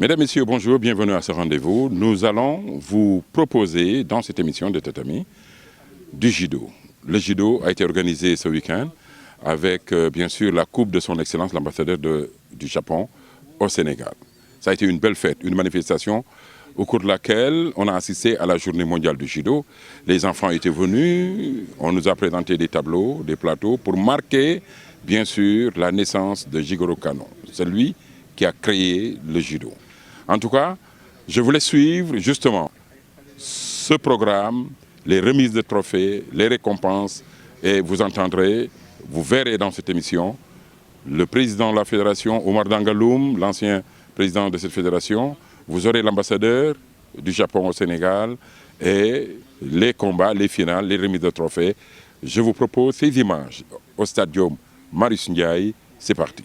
Mesdames, Messieurs, bonjour, bienvenue à ce rendez-vous. Nous allons vous proposer dans cette émission de Tatami du judo. Le judo a été organisé ce week-end avec bien sûr la coupe de son Excellence, l'ambassadeur du Japon au Sénégal. Ça a été une belle fête, une manifestation au cours de laquelle on a assisté à la journée mondiale du judo. Les enfants étaient venus, on nous a présenté des tableaux, des plateaux pour marquer bien sûr la naissance de Jigoro Kano, celui qui a créé le judo. En tout cas, je voulais suivre justement ce programme, les remises de trophées, les récompenses, et vous entendrez, vous verrez dans cette émission, le président de la fédération, Omar Dangaloum, l'ancien président de cette fédération, vous aurez l'ambassadeur du Japon au Sénégal et les combats, les finales, les remises de trophées. Je vous propose ces images au stadium Marius Ndiaye, c'est parti.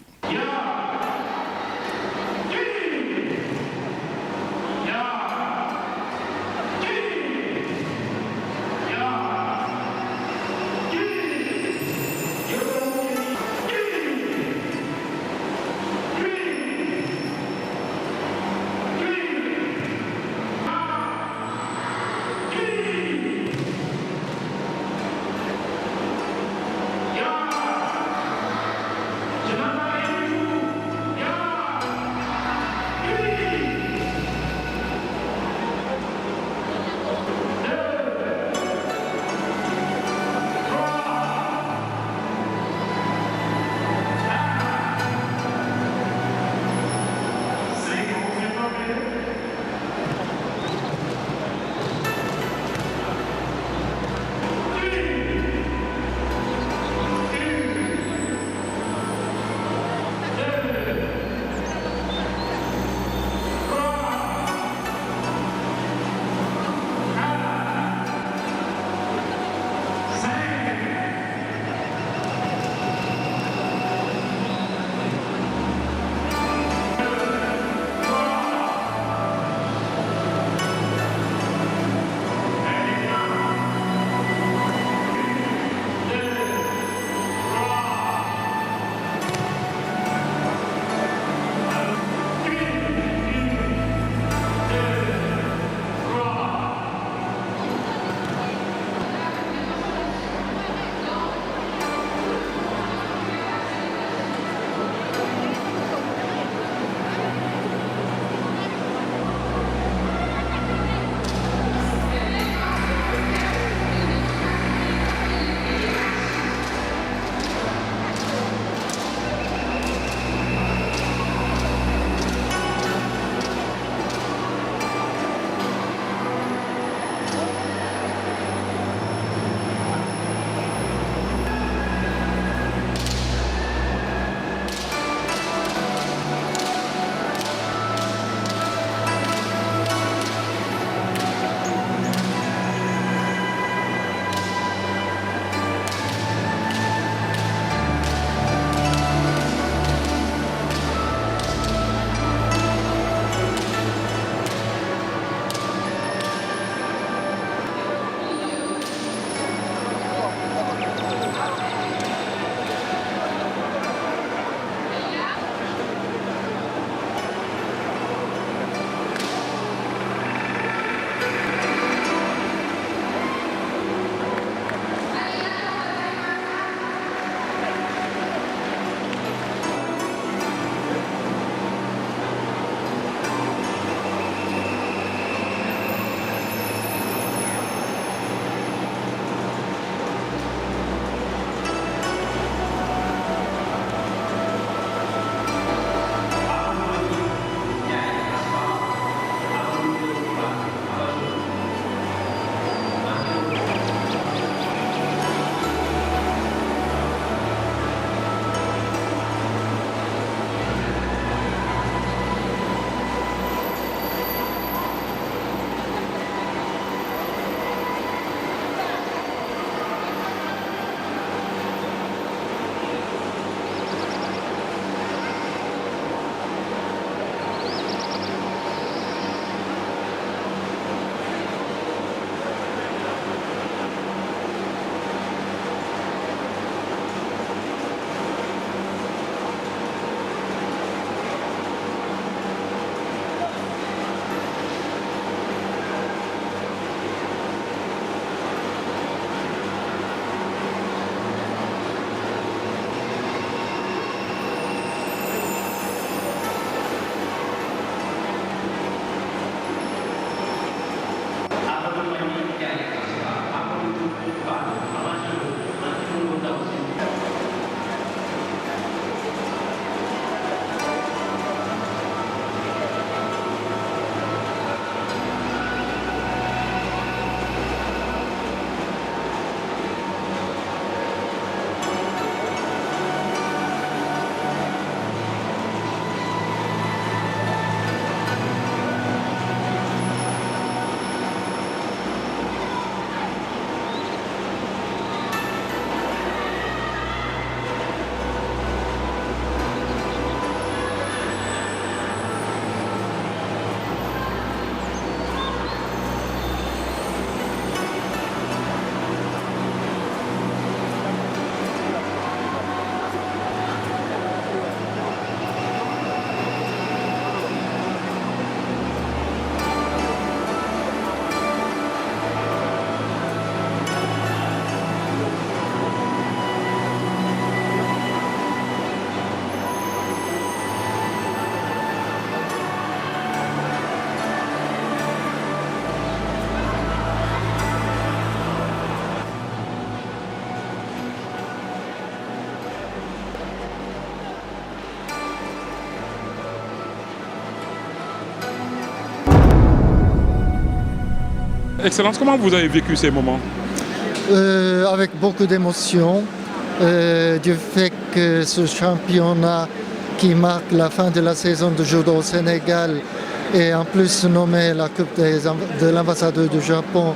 Excellence, comment vous avez vécu ces moments? Avec beaucoup d'émotion, du fait que ce championnat qui marque la fin de la saison de judo au Sénégal et en plus nommé la Coupe de l'ambassadeur du Japon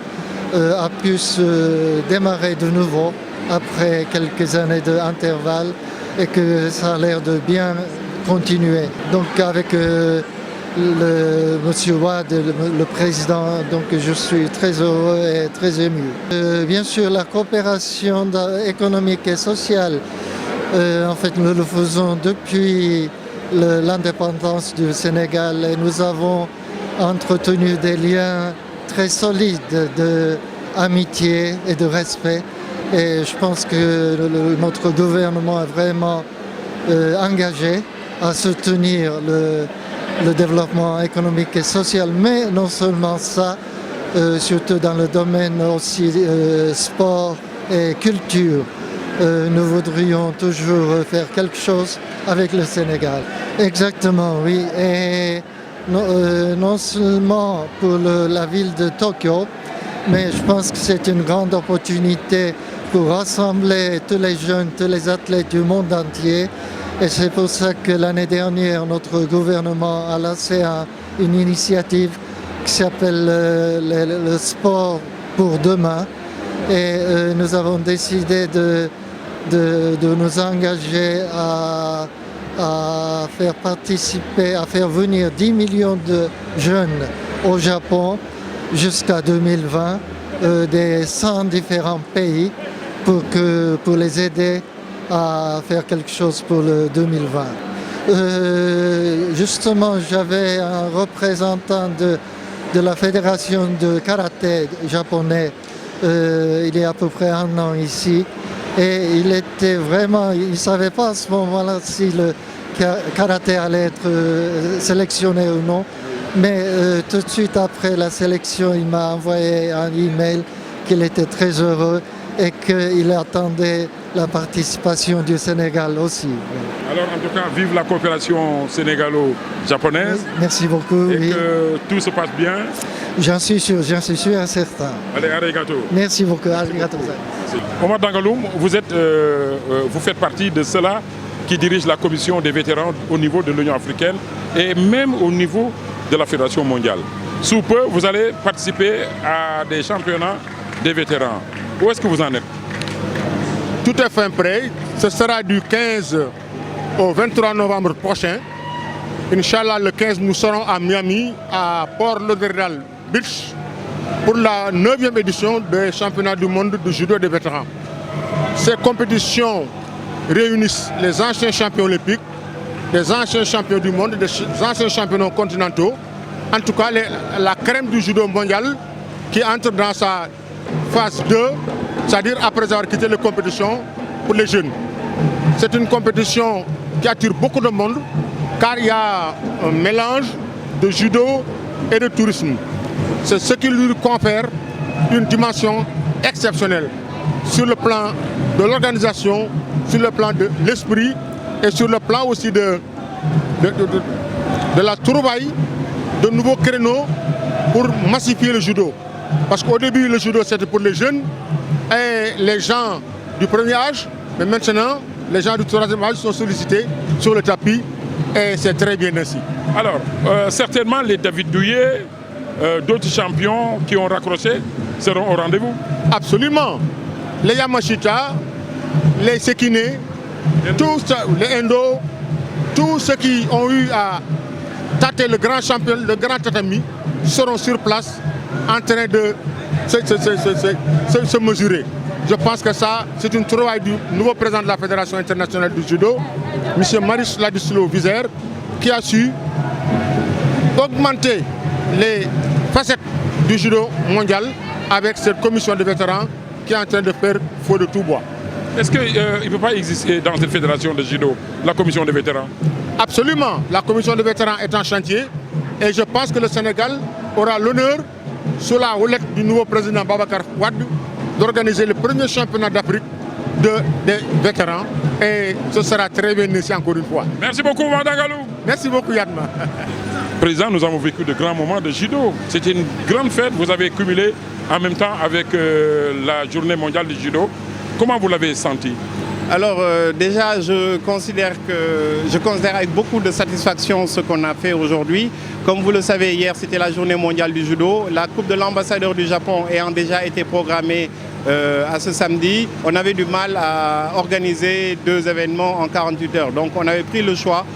a pu se démarrer de nouveau après quelques années d'intervalle et que ça a l'air de bien continuer. Donc avec Monsieur Wade, le président, donc je suis très heureux et très ému. Bien sûr, la coopération économique et sociale, en fait, nous le faisons depuis l'indépendance du Sénégal et nous avons entretenu des liens très solides d'amitié et de respect. Et je pense que notre gouvernement est vraiment engagé à soutenir le développement économique et social, mais non seulement ça, surtout dans le domaine aussi sport et culture. Nous voudrions toujours faire quelque chose avec le Sénégal. Exactement, oui. Et non seulement pour la ville de Tokyo, mais je pense que c'est une grande opportunité pour rassembler tous les jeunes, tous les athlètes du monde entier. Et c'est pour ça que l'année dernière, notre gouvernement a lancé une initiative qui s'appelle le sport pour demain. Et nous avons décidé de nous engager à faire participer, à faire venir 10 millions de jeunes au Japon jusqu'à 2020, des 100 différents pays, pour les aider à faire quelque chose pour le 2020. Justement, j'avais un représentant de la fédération de karaté japonais il y a à peu près un an ici, et il était vraiment, il ne savait pas à ce moment-là si le karaté allait être sélectionné ou non, mais tout de suite après la sélection, il m'a envoyé un email qu'il était très heureux et qu'il attendait la participation du Sénégal aussi. Alors en tout cas, vive la coopération sénégalo-japonaise. Oui, merci beaucoup. Et oui. que tout se passe bien. J'en suis sûr et certain. Allez, arigato. Merci beaucoup, arigato. Omar Dangaloum, vous faites partie de ceux-là qui dirigent la commission des vétérans au niveau de l'Union africaine et même au niveau de la Fédération mondiale. Sous peu, vous allez participer à des championnats des vétérans. Où est-ce que vous en êtes? Tout est fin prêt. Ce sera du 15 au 23 novembre prochain. Inch'Allah, le 15, nous serons à Miami, à Port Lauderdale Beach, pour la 9e édition des championnats du monde de judo des vétérans. Ces compétitions réunissent les anciens champions olympiques, les anciens champions du monde, des anciens champions continentaux, en tout cas la crème du judo mondial qui entre dans sa phase 2, c'est-à-dire après avoir quitté les compétitions pour les jeunes. C'est une compétition qui attire beaucoup de monde car il y a un mélange de judo et de tourisme. C'est ce qui lui confère une dimension exceptionnelle sur le plan de l'organisation, sur le plan de l'esprit et sur le plan aussi de la trouvaille de nouveaux créneaux pour massifier le judo. Parce qu'au début, le judo, c'était pour les jeunes et les gens du premier âge, mais maintenant, les gens du troisième âge sont sollicités sur le tapis et c'est très bien ainsi. Alors, certainement, les David Douillet, d'autres champions qui ont raccroché seront au rendez-vous. Absolument. Les Yamashita, les Sekine, les Endo, tous ceux qui ont eu à tâter le grand champion, le grand tatami, seront sur place en train de se mesurer. Je pense que ça, c'est une trouvaille du nouveau président de la Fédération internationale du judo, M. Maris Ladislau-Vizère, qui a su augmenter les facettes du judo mondial avec cette commission de vétérans qui est en train de faire feu de tout bois. Est-ce qu'il ne peut pas exister dans cette fédération de judo la commission de vétérans? Absolument. La commission de vétérans est en chantier et je pense que le Sénégal aura l'honneur, sous la houlette du nouveau président Babacar Wade, d'organiser le premier championnat d'Afrique des vétérans et ce sera très bien ici encore une fois. Merci beaucoup, Dangaloum. Merci beaucoup, Yadma. Président, nous avons vécu de grands moments de judo. C'était une grande fête. Vous avez cumulé en même temps avec la journée mondiale du judo. Comment vous l'avez senti? Alors déjà, je considère avec beaucoup de satisfaction ce qu'on a fait aujourd'hui. Comme vous le savez, hier c'était la journée mondiale du judo. La Coupe de l'ambassadeur du Japon ayant déjà été programmée à ce samedi, on avait du mal à organiser 2 événements en 48 heures. Donc on avait pris le choix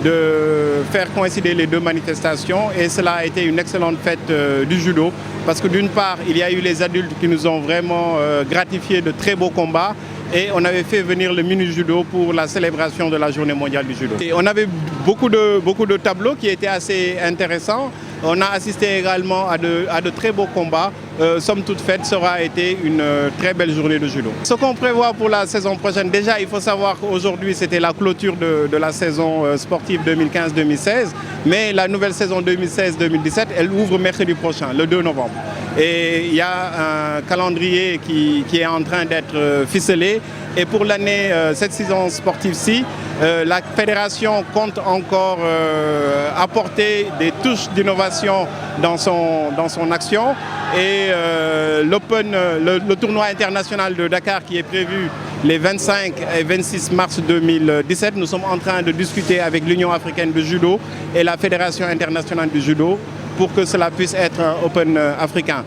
de faire coïncider les 2 manifestations et cela a été une excellente fête du judo parce que d'une part, il y a eu les adultes qui nous ont vraiment gratifié de très beaux combats. Et on avait fait venir le mini-judo pour la célébration de la journée mondiale du judo. Et on avait beaucoup de tableaux qui étaient assez intéressants. On a assisté également à de très beaux combats. Somme toute faite, ça aura été une très belle journée de judo. Ce qu'on prévoit pour la saison prochaine, déjà il faut savoir qu'aujourd'hui c'était la clôture de la saison sportive 2015-2016. Mais la nouvelle saison 2016-2017, elle ouvre mercredi prochain, le 2 novembre. Et il y a un calendrier qui est en train d'être ficelé. Et pour l'année, cette saison sportive-ci, la fédération compte encore apporter des touches d'innovation dans son action. Et le tournoi international de Dakar qui est prévu les 25 et 26 mars 2017, nous sommes en train de discuter avec l'Union africaine de judo et la Fédération internationale du judo pour que cela puisse être un Open africain.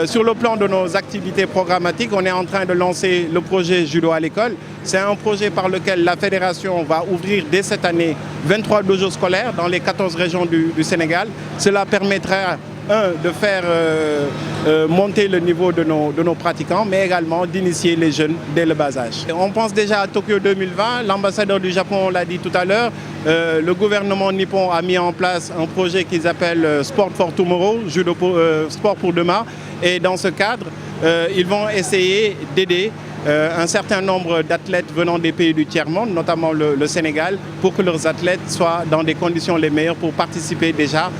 Sur le plan de nos activités programmatiques, on est en train de lancer le projet Judo à l'école. C'est un projet par lequel la fédération va ouvrir dès cette année 23 dojos scolaires dans les 14 régions du Sénégal. Cela permettra, de faire monter le niveau de nos pratiquants, mais également d'initier les jeunes dès le bas âge. On pense déjà à Tokyo 2020. L'ambassadeur du Japon l'a dit tout à l'heure. Le gouvernement nippon a mis en place un projet qu'ils appellent Sport for Tomorrow, judo sport pour demain. Et dans ce cadre, ils vont essayer d'aider un certain nombre d'athlètes venant des pays du tiers-monde, notamment le Sénégal, pour que leurs athlètes soient dans des conditions les meilleures pour participer déjà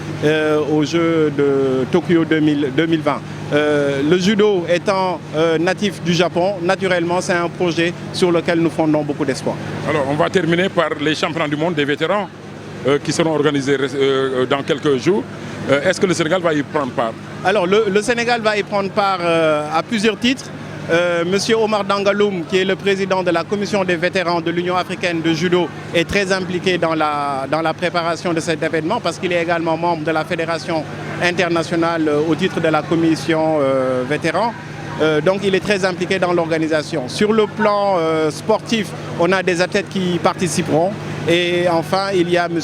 aux Jeux de Tokyo 2020. Le judo étant natif du Japon, naturellement, c'est un projet sur lequel nous fondons beaucoup d'espoir. Alors, on va terminer par les championnats du monde des vétérans qui seront organisés dans quelques jours. Est-ce que le Sénégal va y prendre part? Alors, le Sénégal va y prendre part à plusieurs titres. Monsieur Omar Dangaloum, qui est le président de la commission des vétérans de l'Union africaine de judo, est très impliqué dans la préparation de cet événement parce qu'il est également membre de la fédération internationale au titre de la commission vétérans. Donc il est très impliqué dans l'organisation. Sur le plan sportif, on a des athlètes qui participeront. Et enfin, il y a M.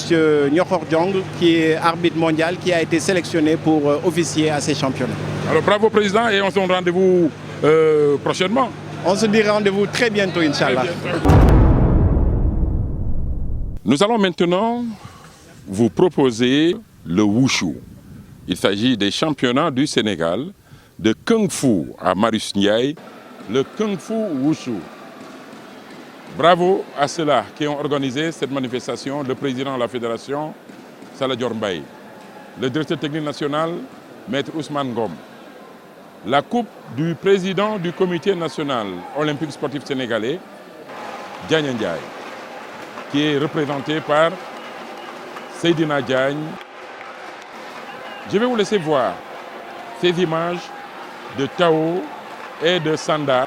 Nyokhor Diong, qui est arbitre mondial, qui a été sélectionné pour officier à ces championnats. Alors bravo Président, et on se donne rendez-vous prochainement. On se dit rendez-vous très bientôt, Inch'Allah. Nous allons maintenant vous proposer le Wushu. Il s'agit des championnats du Sénégal de Kung Fu à Marius Ndiaye, le Kung Fu Wushu. Bravo à ceux-là qui ont organisé cette manifestation, le président de la fédération, Salah Dior Mbaye, le directeur technique national, Maître Ousmane Ngom, la coupe du président du comité national olympique sportif sénégalais, Diagne Ndiaye, qui est représenté par Seydina Diagne. Je vais vous laisser voir ces images de Tao et de Sanda.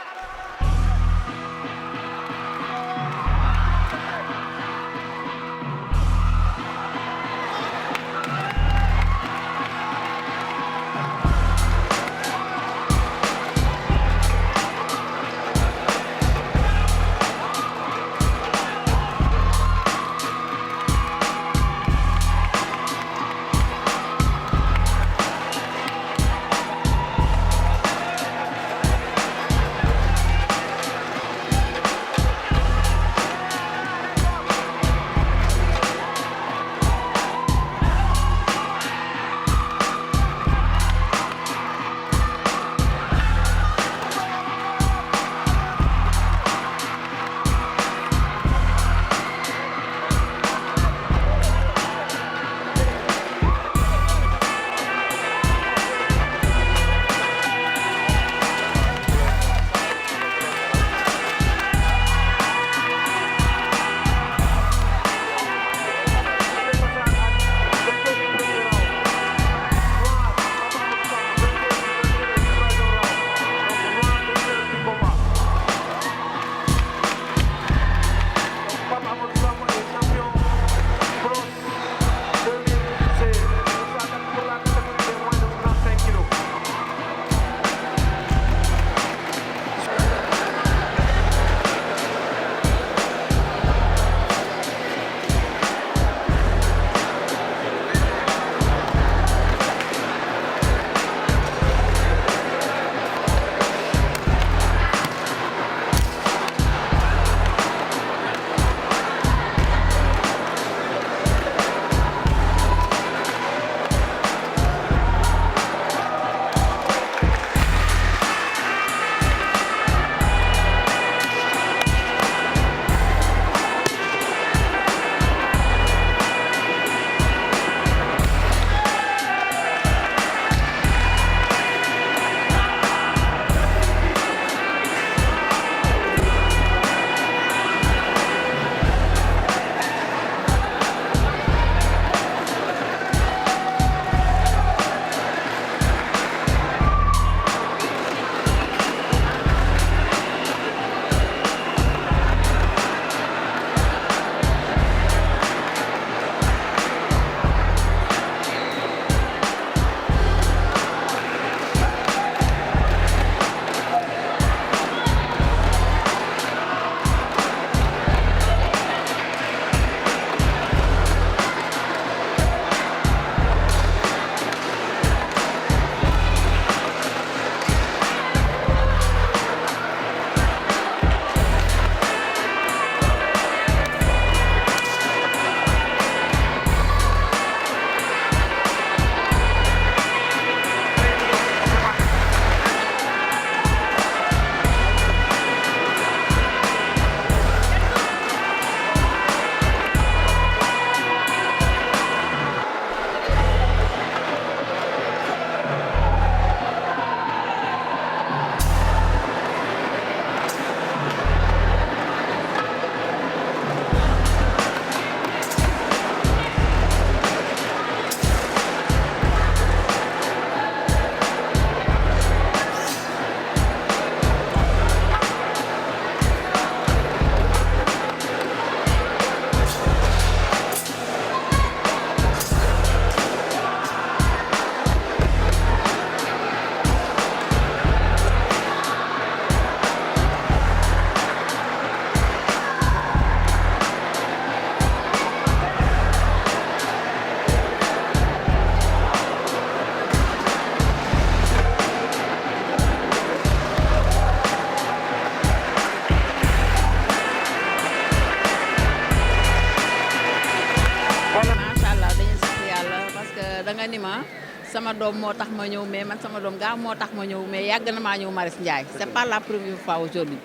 da nga ni ma sama doom moo tax ma ñëw mais man sama doom gaa moo tax ma ñëw mais yàgg na maa ñëw Maris Ndiaye c'est pas la première fois aujourd'hui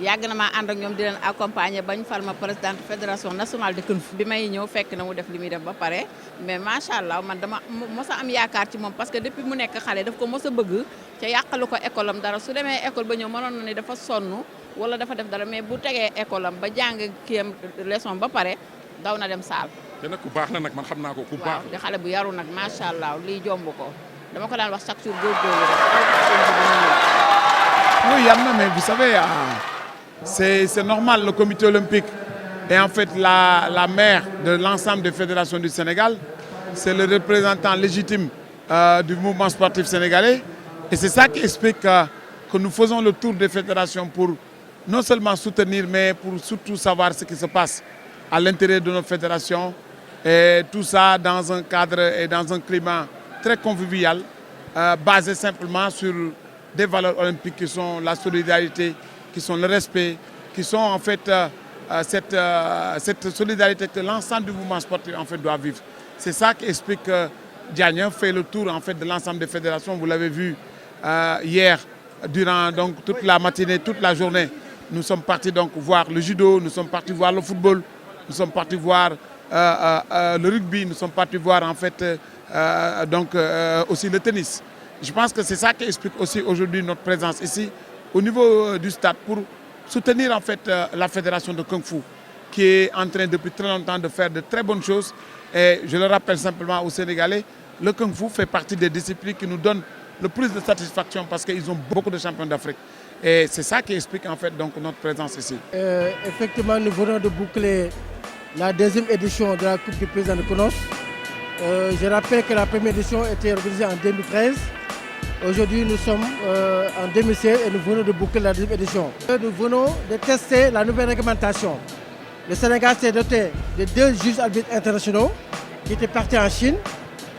yàgg na maa ànd ak ñoom di leen accompagner bañ fal ma présidente fédération nationale de Kung Fu bi may ñëw fekk na mu def li muy def ba pare mais macha allah man dama mos a am yaakaar ci moom parce que depuis mu nekk xale daf ko mos a bëgg ca yàqalu ko école am dara su demee école ba ñëw mënoon na ni dafa sonn wala dafa def dara mais bu tegee école am ba jàng kiyam leçon ba pare daw na dem saal. te nag ku baax na nag man xam naa ko ku baax. waaw di xale bu yaru nag macha allah lii jomb ko dama ko daan wax chaque jour góorgóorlu rek. Oui, Yann, mais vous savez, c'est normal, le comité olympique est en fait la mère de l'ensemble des fédérations du Sénégal. C'est le représentant légitime du mouvement sportif sénégalais. Et c'est ça qui explique que nous faisons le tour des fédérations pour non seulement soutenir, mais pour surtout savoir ce qui se passe à l'intérieur de nos fédérations. Et tout ça dans un cadre et dans un climat très convivial, basé simplement sur des valeurs olympiques qui sont la solidarité, qui sont le respect, qui sont en fait cette solidarité que l'ensemble du mouvement sportif en fait doit vivre. C'est ça qui explique que Diagne fait le tour en fait de l'ensemble des fédérations. Vous l'avez vu hier, durant donc toute la matinée, toute la journée. Nous sommes partis donc voir le judo, nous sommes partis voir le football, nous sommes partis voir le rugby, nous sommes partis voir en fait aussi le tennis. Je pense que c'est ça qui explique aussi aujourd'hui notre présence ici au niveau du stade pour soutenir en fait la fédération de Kung Fu qui est en train depuis très longtemps de faire de très bonnes choses. Et je le rappelle simplement aux Sénégalais, le Kung Fu fait partie des disciplines qui nous donnent le plus de satisfaction parce qu'ils ont beaucoup de champions d'Afrique. Et c'est ça qui explique en fait donc notre présence ici. Effectivement, nous venons de boucler la deuxième édition de la Coupe du Président de Konos. Je rappelle que la première édition était organisée en 2013. Aujourd'hui, nous sommes en 2016 et nous venons de boucler la deuxième édition. Nous venons de tester la nouvelle réglementation. Le Sénégal s'est doté de 2 juges arbitres internationaux qui étaient partis en Chine.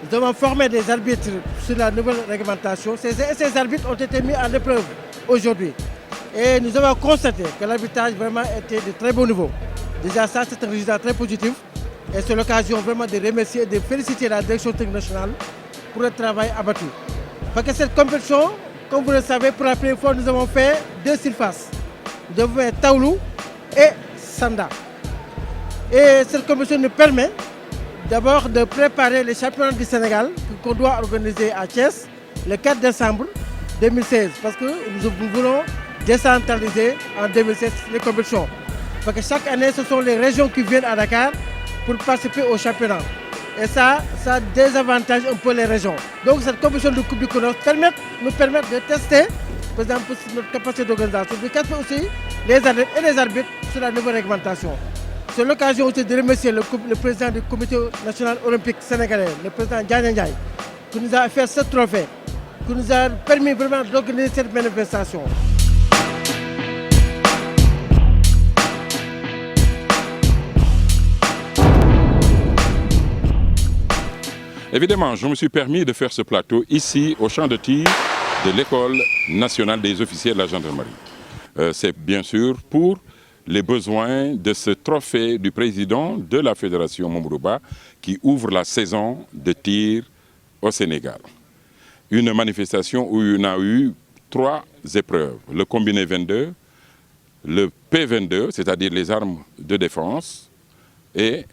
Nous avons formé des arbitres sur la nouvelle réglementation. Ces arbitres ont été mis en épreuve aujourd'hui. Et nous avons constaté que l'arbitrage vraiment était de très bon niveau. Déjà ça, c'est un résultat très positif. Et c'est l'occasion vraiment de remercier et de féliciter la direction technique nationale pour le travail abattu. Parce que cette compétition, comme vous le savez, pour la première fois, nous avons fait 2 surfaces. Nous avons fait Taoulou et Sanda. Et cette compétition nous permet d'abord de préparer les championnats du Sénégal qu'on doit organiser à Thiès le 4 décembre 2016. Parce que nous voulons décentraliser en 2016 les compétitions. Parce que chaque année, ce sont les régions qui viennent à Dakar pour participer au championnat. Et ça désavantage un peu les régions. Donc cette compétition de Coupe du Konos nous permet de tester, par exemple, notre capacité d'organisation, de tester aussi les athlètes et les arbitres sur la nouvelle réglementation. C'est l'occasion aussi de remercier le président du Comité national olympique sénégalais, le président Diagne Ndiaye, qui nous a fait ce trophée, qui nous a permis vraiment d'organiser cette manifestation. Évidemment, je me suis permis de faire ce plateau ici au champ de tir de l'École nationale des officiers de la gendarmerie. C'est bien sûr pour les besoins de ce trophée du président de la Fédération Momorouba qui ouvre la saison de tir au Sénégal. Une manifestation où il y a eu 3 épreuves. Le combiné 22, le P22, c'est-à-dire les armes de défense, et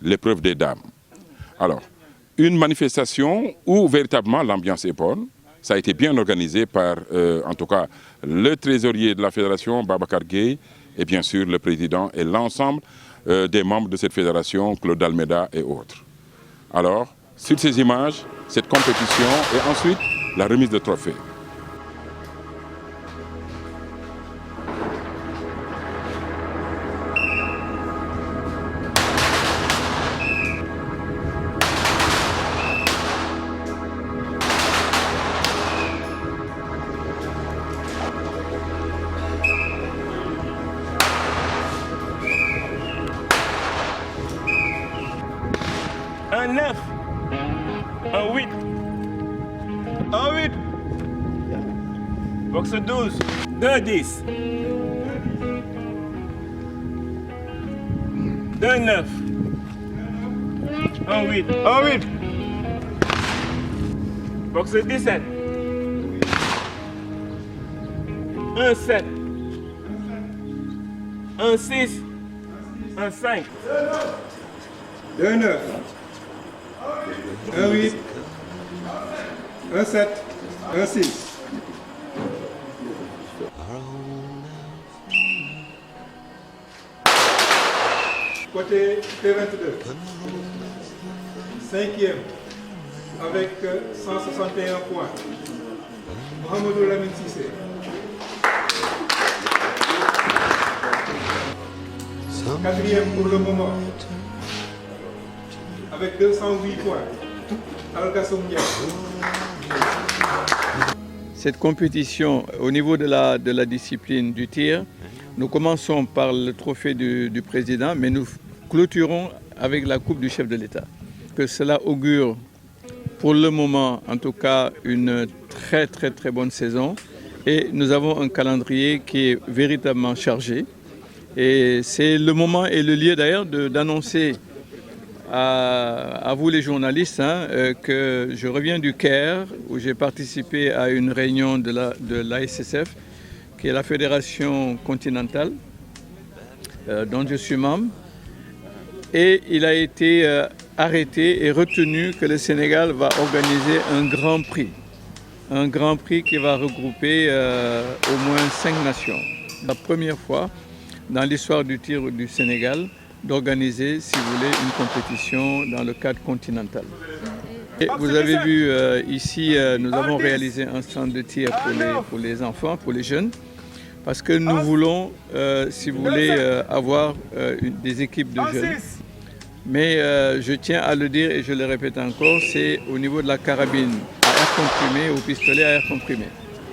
l'épreuve des dames. Alors, une manifestation où véritablement l'ambiance est bonne. Ça a été bien organisé par, en tout cas, le trésorier de la fédération, Babacar Gueye, et bien sûr le président et l'ensemble des membres de cette fédération, Claude Almeida et autres. Alors, sur ces images, cette compétition et ensuite la remise de trophées. Un 9, un 8, un 8, boxe 12, 2 10, 2 9, un 8, un 8, Boxe 17. 1-7. 1-6. 1-5. 2-9. 1-8. 1-7. 1-6. Côté P22. 5e avec 161 points. Mohamedou Lamine Cissé. 4e pour le moment avec 208 points. Al-Gassoum Ndiaye. Cette compétition, au niveau de la discipline du tir, nous commençons par le trophée du président, mais nous clôturons avec la coupe du chef de l'État. Que cela augure, pour le moment, en tout cas, une très bonne saison. Et nous avons un calendrier qui est véritablement chargé. Et c'est le moment et le lieu d'ailleurs d'annoncer à vous les journalistes que je reviens du Caire, où j'ai participé à une réunion de l'ASSF, qui est la fédération continentale, dont je suis membre. Et il a été arrêté et retenu que le Sénégal va organiser un grand prix. Un grand prix qui va regrouper au moins 5 nations. La première fois dans l'histoire du tir du Sénégal d'organiser, si vous voulez, une compétition dans le cadre continental. Et vous avez vu ici, nous avons réalisé un centre de tir pour les enfants, pour les jeunes, parce que nous voulons, si vous voulez, avoir des équipes de jeunes. Mais je tiens à le dire et je le répète encore, c'est au niveau de la carabine à air comprimé, au pistolet à air comprimé.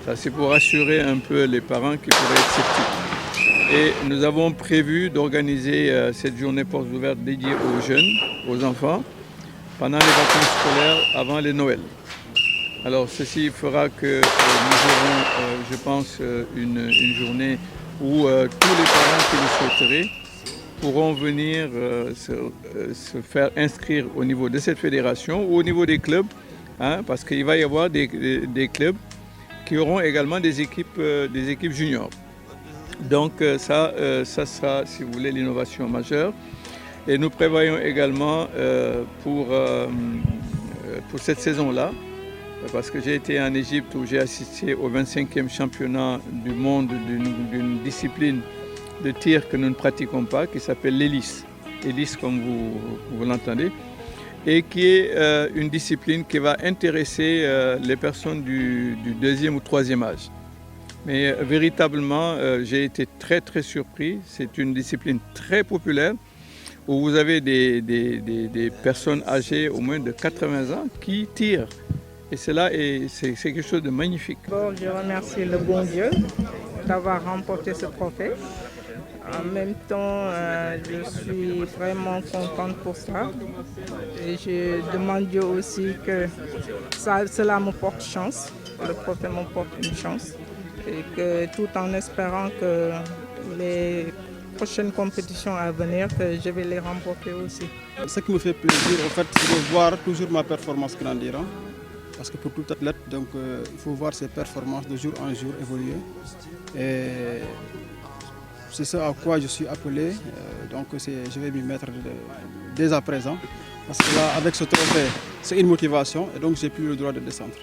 Ça, c'est pour rassurer un peu les parents qui pourraient être sceptiques. Et nous avons prévu d'organiser cette journée portes ouvertes dédiée aux jeunes, aux enfants, pendant les vacances scolaires avant les Noël. Alors ceci fera que nous aurons, je pense, une journée où tous les parents qui le souhaiteraient pourront venir se faire inscrire au niveau de cette fédération ou au niveau des clubs, parce qu'il va y avoir des clubs qui auront également des équipes juniors. Donc ça sera, si vous voulez, l'innovation majeure. Et nous prévoyons également pour cette saison-là, parce que j'ai été en Égypte où j'ai assisté au 25e championnat du monde d'une discipline de tir que nous ne pratiquons pas, qui s'appelle l'hélice. Hélice comme vous l'entendez, et qui est une discipline qui va intéresser les personnes du 2e ou 3e âge. Mais véritablement, j'ai été très surpris. C'est une discipline très populaire où vous avez des personnes âgées au moins de 80 ans qui tirent. Et c'est quelque chose de magnifique. Bon, je remercie le bon Dieu d'avoir remporté ce trophée. En même temps, je suis vraiment contente pour ça. Et je demande Dieu aussi que cela me porte chance. Le trophée me porte une chance. Et que tout en espérant que les prochaines compétitions à venir, que je vais les remporter aussi. Ce qui me fait plaisir, en fait, c'est de voir toujours ma performance grandir. Parce que pour tout athlète, donc, il faut voir ses performances de jour en jour évoluer. Et c'est ce à quoi je suis appelé. Donc je vais m'y mettre dès à présent. Parce que là, avec ce trophée, c'est une motivation et donc j'ai plus le droit de descendre.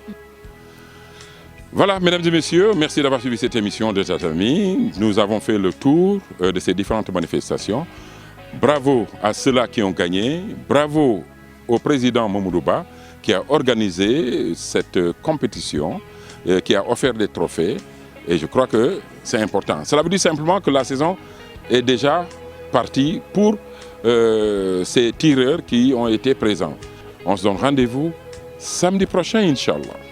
Voilà, mesdames et messieurs, merci d'avoir suivi cette émission de Tatami. Nous avons fait le tour de ces différentes manifestations. Bravo à ceux-là qui ont gagné. Bravo au président Mamadou Ba qui a organisé cette compétition, qui a offert des trophées. Et je crois que c'est important. Cela veut dire simplement que la saison est déjà partie pour ces tireurs qui ont été présents. On se donne rendez-vous samedi prochain, Inch'Allah.